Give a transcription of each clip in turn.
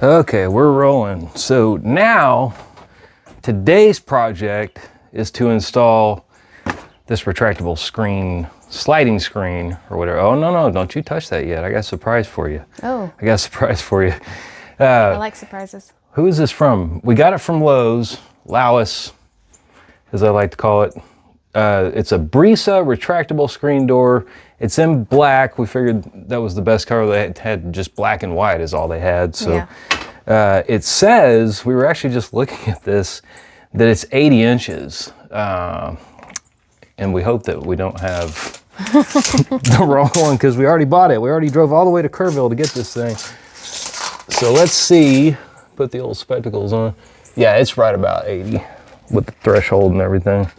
Okay, we're rolling. So now, today's project is to install this retractable screen, sliding screen or whatever. Oh, no, don't you touch that yet. I got a surprise for you. Oh. I got a surprise for you. I like surprises. Who is this from? We got it from Lowe's, Lois, as I like to call it. It's a Brisa retractable screen door. It's in black. We figured that was the best color. They had just black and white is all they had. So yeah. It says, we were actually just looking at this, that it's 80 inches. And we hope that we don't have the wrong one because we already bought it. We already drove all the way to Kerrville to get this thing. So let's see, put the old spectacles on. Yeah, it's right about 80 with the threshold and everything.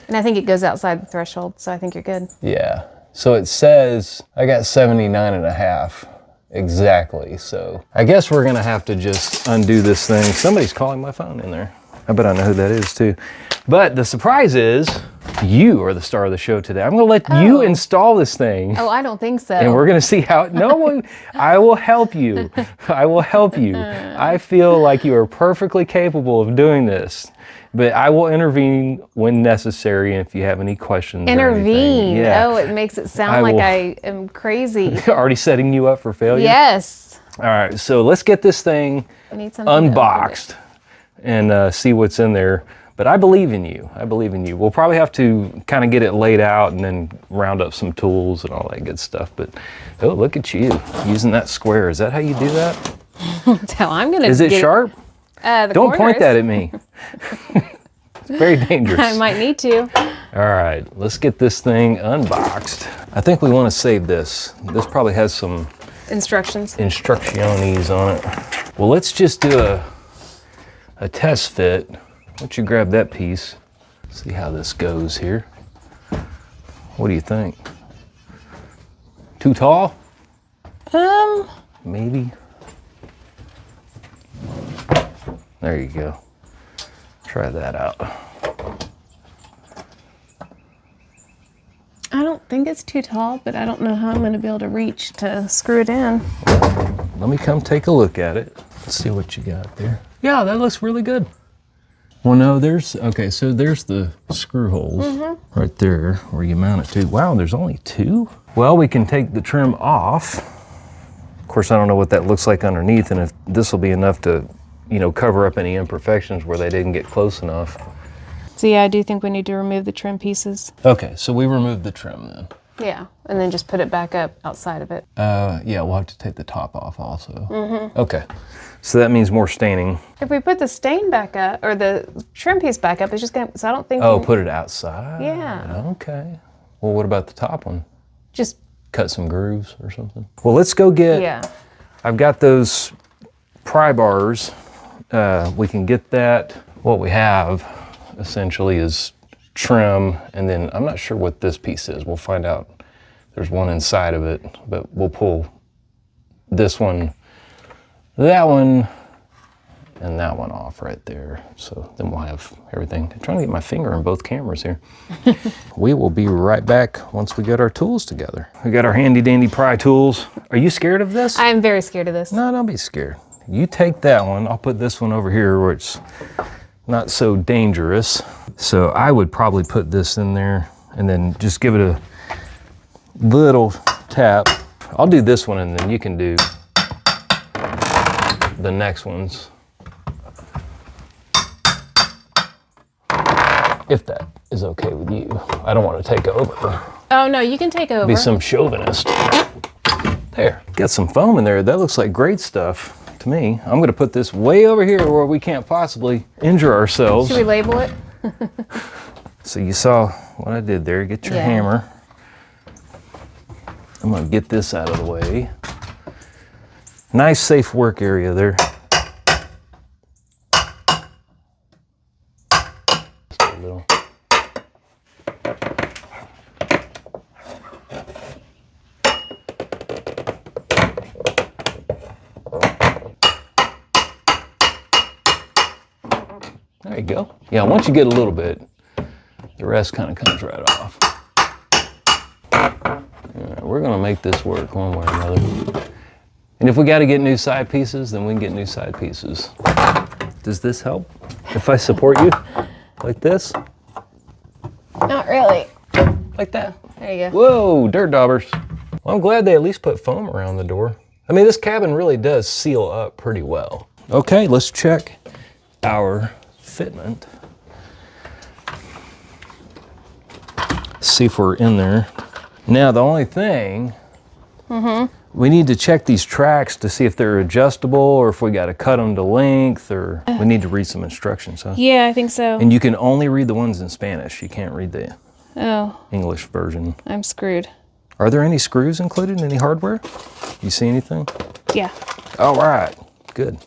And I think it goes outside the threshold, so I think you're good. Yeah, so it says, I got 79.5 exactly. So I guess we're gonna have to just undo this thing. Somebody's calling my phone in there. I bet I know who that is too. But the surprise is, you are the star of the show today. I'm gonna let you install this thing. Oh, I don't think so. And we're gonna see how, I will help you. I will help you. I feel like you are perfectly capable of doing this. But I will intervene when necessary if you have any questions. Intervene? Yeah. Oh, it makes it sound like I am crazy. Already setting you up for failure? Yes. All right, so let's get this thing unboxed and see what's in there. But I believe in you. I believe in you. We'll probably have to kind of get it laid out and then round up some tools and all that good stuff. But oh, look at you using that square. Is that how you do that? That's how I'm gonna. Is it sharp? Don't point that at me. It's very dangerous. I might need to. All right, let's get this thing unboxed. I think we want to save this. This probably has some instructiones on it. Well, let's just do a test fit. Why don't you grab that piece? See how this goes here. What do you think? Too tall? Maybe. There you go. Try that out. I don't think it's too tall, but I don't know how I'm going to be able to reach to screw it in. Let me come take a look at it. Let's see what you got there. Yeah, that looks really good. Well, no, okay, so there's the screw holes right there where you mount it to. Wow, there's only 2? Well, we can take the trim off. Of course, I don't know what that looks like underneath and if this will be enough to, cover up any imperfections where they didn't get close enough. So yeah, I do think we need to remove the trim pieces. Okay, so we removed the trim then. Yeah, and then just put it back up outside of it. Yeah, we'll have to take the top off also. Okay, so that means more staining. If we put the stain back up, or the trim piece back up, it's just gonna, so I don't think... Oh, put it outside? Yeah. Okay. Well, what about the top one? Just... cut some grooves or something? Well, let's go get... Yeah. I've got those pry bars. We can get that. What we have, essentially, is trim, and then I'm not sure what this piece is. We'll find out. There's one inside of it, but we'll pull this one, that one, and that one off right there. So then we'll have everything. I'm trying to get my finger on both cameras here. We will be right back once we get our tools together. We got our handy dandy pry tools. Are you scared of this? I'm very scared of this. No, don't be scared. You take that one. I'll put this one over here where it's not so dangerous. So I would probably put this in there and then just give it a little tap. I'll do this one and then you can do the next ones. If that is okay with you. I don't want to take over. Oh no, you can take over. Be some chauvinist. There, got some foam in there. That looks like great stuff to me. I'm gonna put this way over here where we can't possibly injure ourselves. Should we label it? So you saw what I did there. Get your hammer. I'm gonna get this out of the way. Nice safe work area there. Just a little. There you go. Yeah, once you get a little bit, the rest kind of comes right off. All right, we're gonna make this work one way or another. And if we got to get new side pieces, then we can get new side pieces. Does this help? If I support you like this? Not really. Like that? There you go. Whoa, dirt daubers. Well, I'm glad they at least put foam around the door. I mean, this cabin really does seal up pretty well. Okay, let's check our fitment. See if we're in there. Now, the only thing, we need to check these tracks to see if they're adjustable or if we got to cut them to length, or we need to read some instructions, huh? Yeah, I think so. And you can only read the ones in Spanish. You can't read the English version. I'm screwed. Are there any screws included? Any hardware? You see anything? Yeah. All right, good.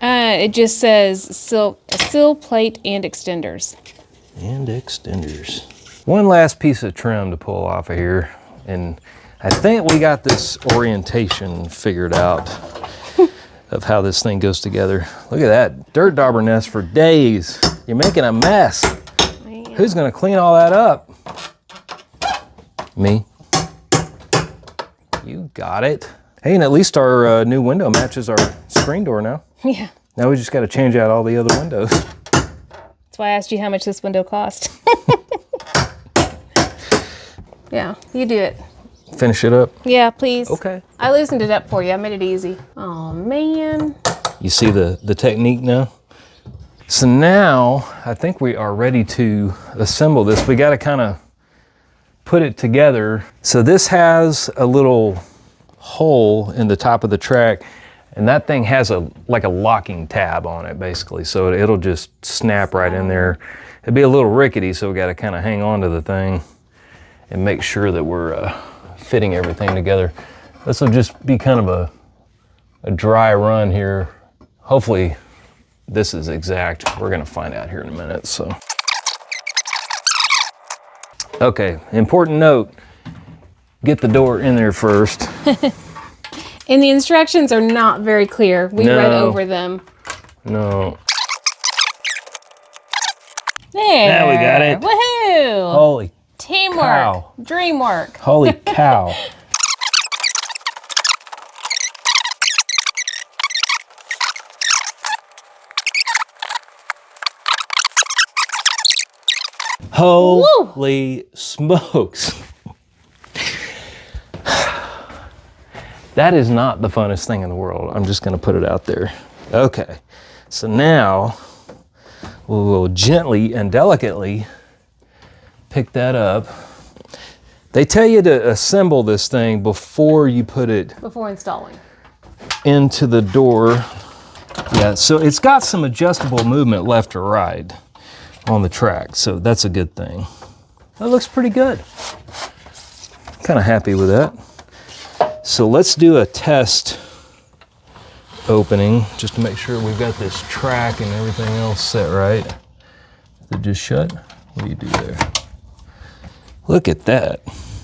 It just says sill plate and extenders. And extenders. One last piece of trim to pull off of here, and I think we got this orientation figured out of how this thing goes together. Look at that dirt dauber nest for days. You're making a mess. Man. Who's gonna clean all that up? Me. You got it. Hey, and at least our new window matches our screen door now. Yeah. Now we just got to change out all the other windows. That's why I asked you how much this window cost. Yeah, you do it. Finish it up. Yeah, please. Okay. I loosened it up for you. I made it easy. Oh, man. You see the technique now? So now I think we are ready to assemble this. We got to kind of put it together. So this has a little hole in the top of the track, and that thing has like a locking tab on it basically. So it'll just snap right in there. It'd be a little rickety, so we got to kind of hang on to the thing and make sure that we're fitting everything together. This will just be kind of a dry run here. Hopefully this is exact. We're gonna find out here in a minute, so. Okay, important note, get the door in there first. And the instructions are not very clear. We read over them. No. There. Now we got it. Woohoo! Holy Teamwork. cow. Dream work. Holy cow. Holy smokes. That is not the funnest thing in the world. I'm just going to put it out there. Okay. So now we will gently and delicately pick that up. They tell you to assemble this thing before you put it Before installing. into the door. Yeah, so it's got some adjustable movement left or right on the track, so that's a good thing. That looks pretty good. Kind of happy with that. So let's do a test opening just to make sure we've got this track and everything else set right. Is it just shut? What do you do there? Look at that.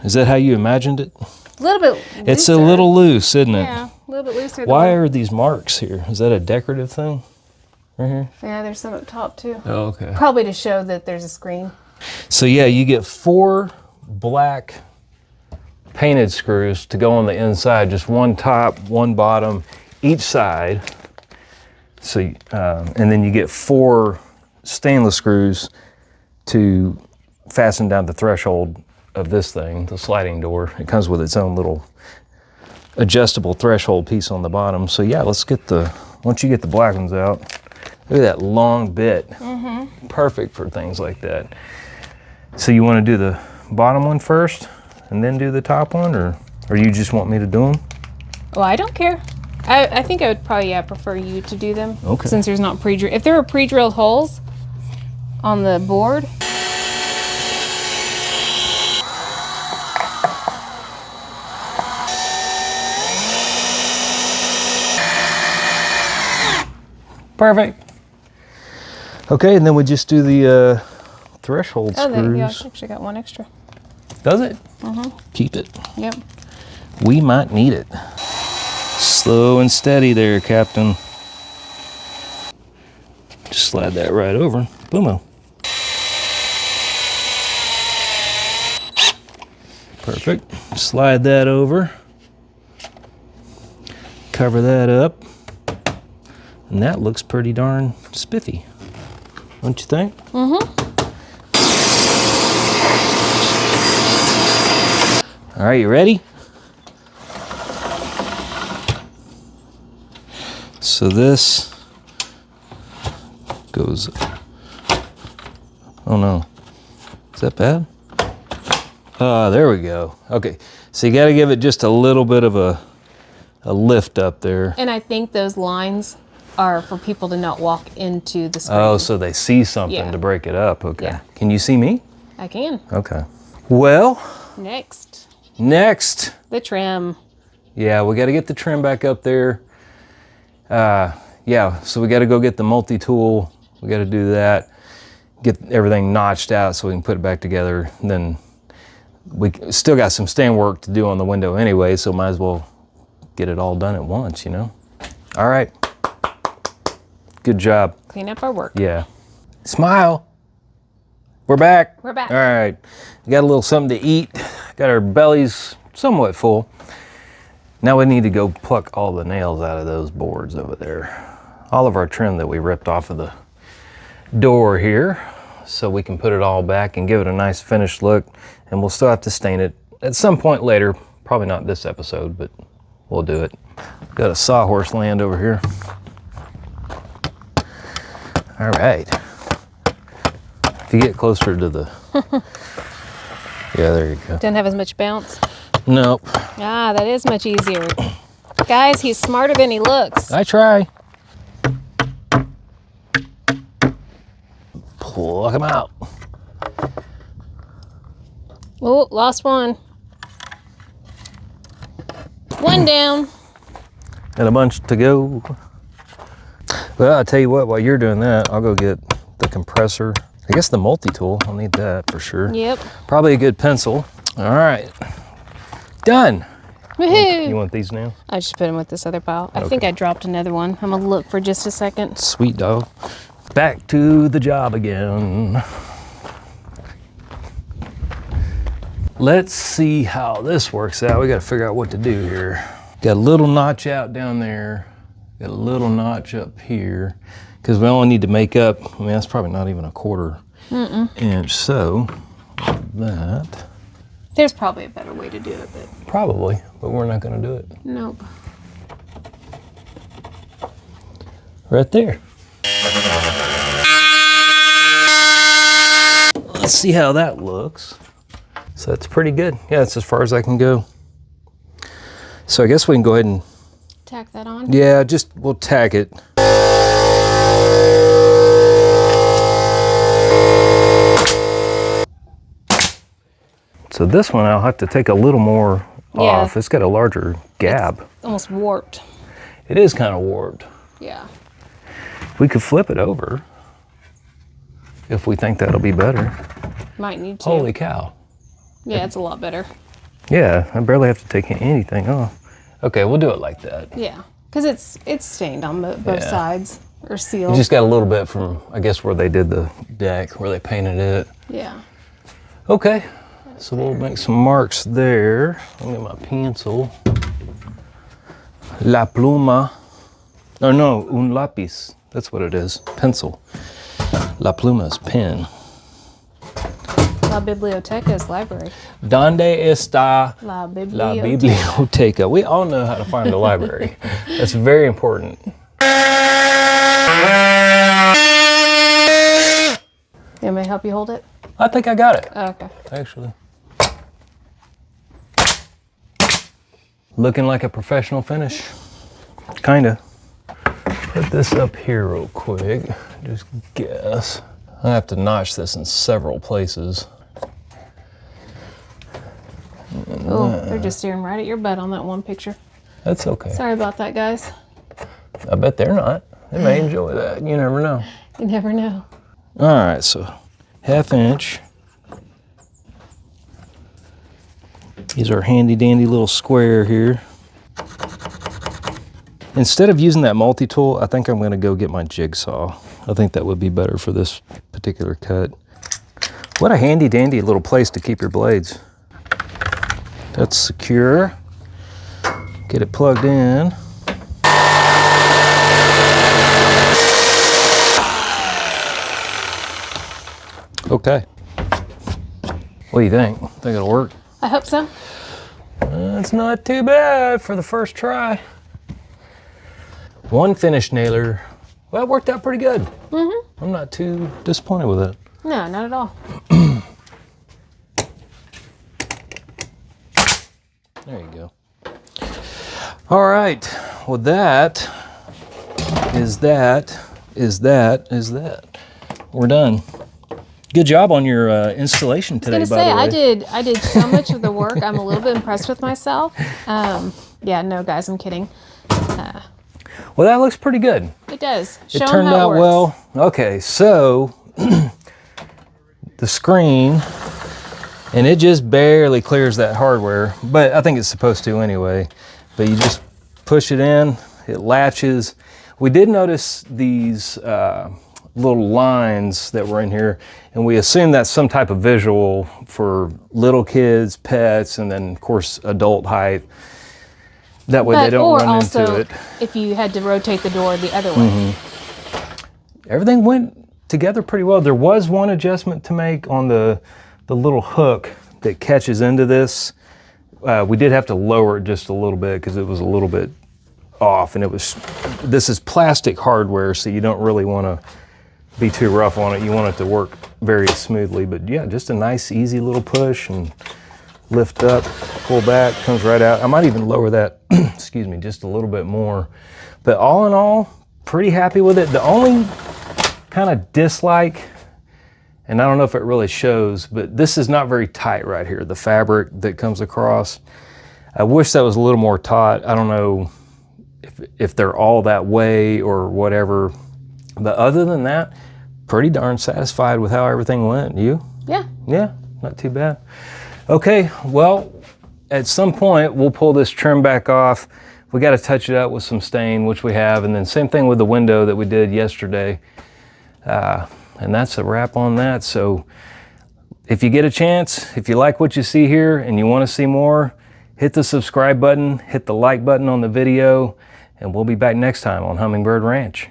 Is that how you imagined it? A little bit looser. It's a little loose, isn't it? Yeah, a little bit looser. Why are these marks here? Is that a decorative thing? Right here? Yeah, there's some up top too. Oh, okay. Probably to show that there's a screen. So yeah, you get 4 black painted screws to go on the inside, just one top, one bottom, each side. So, and then you get 4 stainless screws to fasten down the threshold of this thing, the sliding door. It comes with its own little adjustable threshold piece on the bottom. So yeah, let's get once you get the black ones out, look at that long bit. Mm-hmm. Perfect for things like that. So you want to do the bottom one first and then do the top one, or you just want me to do them? Well, I don't care. I think I would probably prefer you to do them. Okay. Since there's not pre-drilled. If there were pre-drilled holes on the board. Perfect. Okay, and then we just do the threshold screws. Oh, yeah, I actually got one extra. Does it? Mm-hmm. Keep it. Yep. We might need it. Slow and steady there, Captain. Just slide that right over. Boom-o. Perfect. Slide that over. Cover that up. And that looks pretty darn spiffy. Don't you think? Mm-hmm. All right, you ready? So this goes, oh no, is that bad? There we go. Okay, so you gotta give it just a little bit of a lift up there. And I think those lines are for people to not walk into the screen. Oh, so they see something to break it up, okay. Yeah. Can you see me? I can. Okay. Well, Next, the trim. Yeah, we gotta get the trim back up there. Yeah, so we gotta go get the multi-tool. We gotta do that. Get everything notched out so we can put it back together. And then we still got some stain work to do on the window anyway, so might as well get it all done at once, you know? All right. Good job. Clean up our work. Yeah. Smile. We're back. We're back. All right. We got a little something to eat. Got our bellies somewhat full. Now we need to go pluck all the nails out of those boards over there. All of our trim that we ripped off of the door here, so we can put it all back and give it a nice finished look. And we'll still have to stain it at some point later. Probably not this episode, but we'll do it. Got a sawhorse land over here. All right. If you get closer to the, yeah, there you go. Doesn't have as much bounce. Nope. Ah, that is much easier. Guys, he's smarter than he looks. I try. Pluck him out. Oh, lost one. One down. And a bunch to go. Well, I'll tell you what, while you're doing that, I'll go get the compressor. I guess the multi-tool, I'll need that for sure. Yep. Probably a good pencil. All right. Done. Woohoo! You want these now? I just put him with this other pile. I think I dropped another one. I'm gonna look for just a second. Sweet dog. Back to the job again. Let's see how this works out. We gotta figure out what to do here. Got a little notch out down there. Got a little notch up here. Because we only need to make up, I mean, that's probably not even a quarter inch. So, that. There's probably a better way to do it, but Probably, but we're not gonna do it. nope. Right there. Let's see how that looks. So that's pretty good. Yeah, that's as far as I can go. So I guess we can go ahead and, Tack that on. yeah, we'll tack it. So this one I'll have to take a little more off. It's got a larger gap. It's almost warped. It is kind of warped. Yeah. We could flip it over if we think that'll be better. Might need to. Holy cow. Yeah, it's a lot better. Yeah, I barely have to take anything off. Okay, we'll do it like that. Yeah, because it's stained on both Yeah. sides or You sealed. just got a little bit from, I guess, where they did the deck, where they painted it. Yeah. Okay, so we'll make some marks there. I'll get my pencil. La pluma. Oh no, un lápiz. That's what it is, pencil. La pluma is pen. La biblioteca is library. ¿Dónde está La la biblioteca. biblioteca? We all know how to find the library. That's very important. You want me to help you hold it? I think I got it, Oh, okay. actually. Looking like a professional finish. Kinda. Put this up here real quick. Just guess. I have to notch this in several places. Oh, they're just staring right at your butt on that one picture. That's okay. Sorry about that, guys. I bet they're not. They may enjoy that. You never know. You never know. All right, so 1/2 inch. These are handy dandy little square here. Instead of using that multi-tool, I think I'm gonna go get my jigsaw. I think that would be better for this particular cut. What a handy dandy little place to keep your blades. That's secure. Get it plugged in. Okay. What do you think? Think it'll work? I hope so. It's not too bad for the first try. One finish nailer. Well, it worked out pretty good. Mm-hmm. I'm not too disappointed with it. No, not at all. There you go. All right. Well, that is that. We're done. Good job on your installation today, by the way. I did so much of the work. I'm a little bit impressed with myself. Yeah, no, guys, I'm kidding. Well, that looks pretty good. It does. It turned out well. Okay, so the screen, and it just barely clears that hardware, but I think it's supposed to anyway. But you just push it in, it latches. We did notice these little lines that were in here, and we assume that's some type of visual for little kids, pets, and then of course adult height. That way they don't run into it. If you had to rotate the door the other way. Everything went together pretty well. There was one adjustment to make on the little hook that catches into this. We did have to lower it just a little bit because it was a little bit off, and this is plastic hardware, so you don't really want to be too rough on it. You want it to work very smoothly, but yeah, just a nice easy little push and lift up, pull back, comes right out. I might even lower that, excuse me, just a little bit more. But all in all, pretty happy with it. The only kind of dislike, and I don't know if it really shows, but this is not very tight right here, the fabric that comes across. I wish that was a little more taut. I don't know if they're all that way or whatever. But other than that, pretty darn satisfied with how everything went. You? Yeah. Yeah, not too bad. Okay, well, at some point we'll pull this trim back off. We got to touch it up with some stain, which we have, and then same thing with the window that we did yesterday. And that's a wrap on that. So if you get a chance, if you like what you see here and you want to see more, hit the subscribe button, hit the like button on the video, and we'll be back next time on Hummingbird Ranch.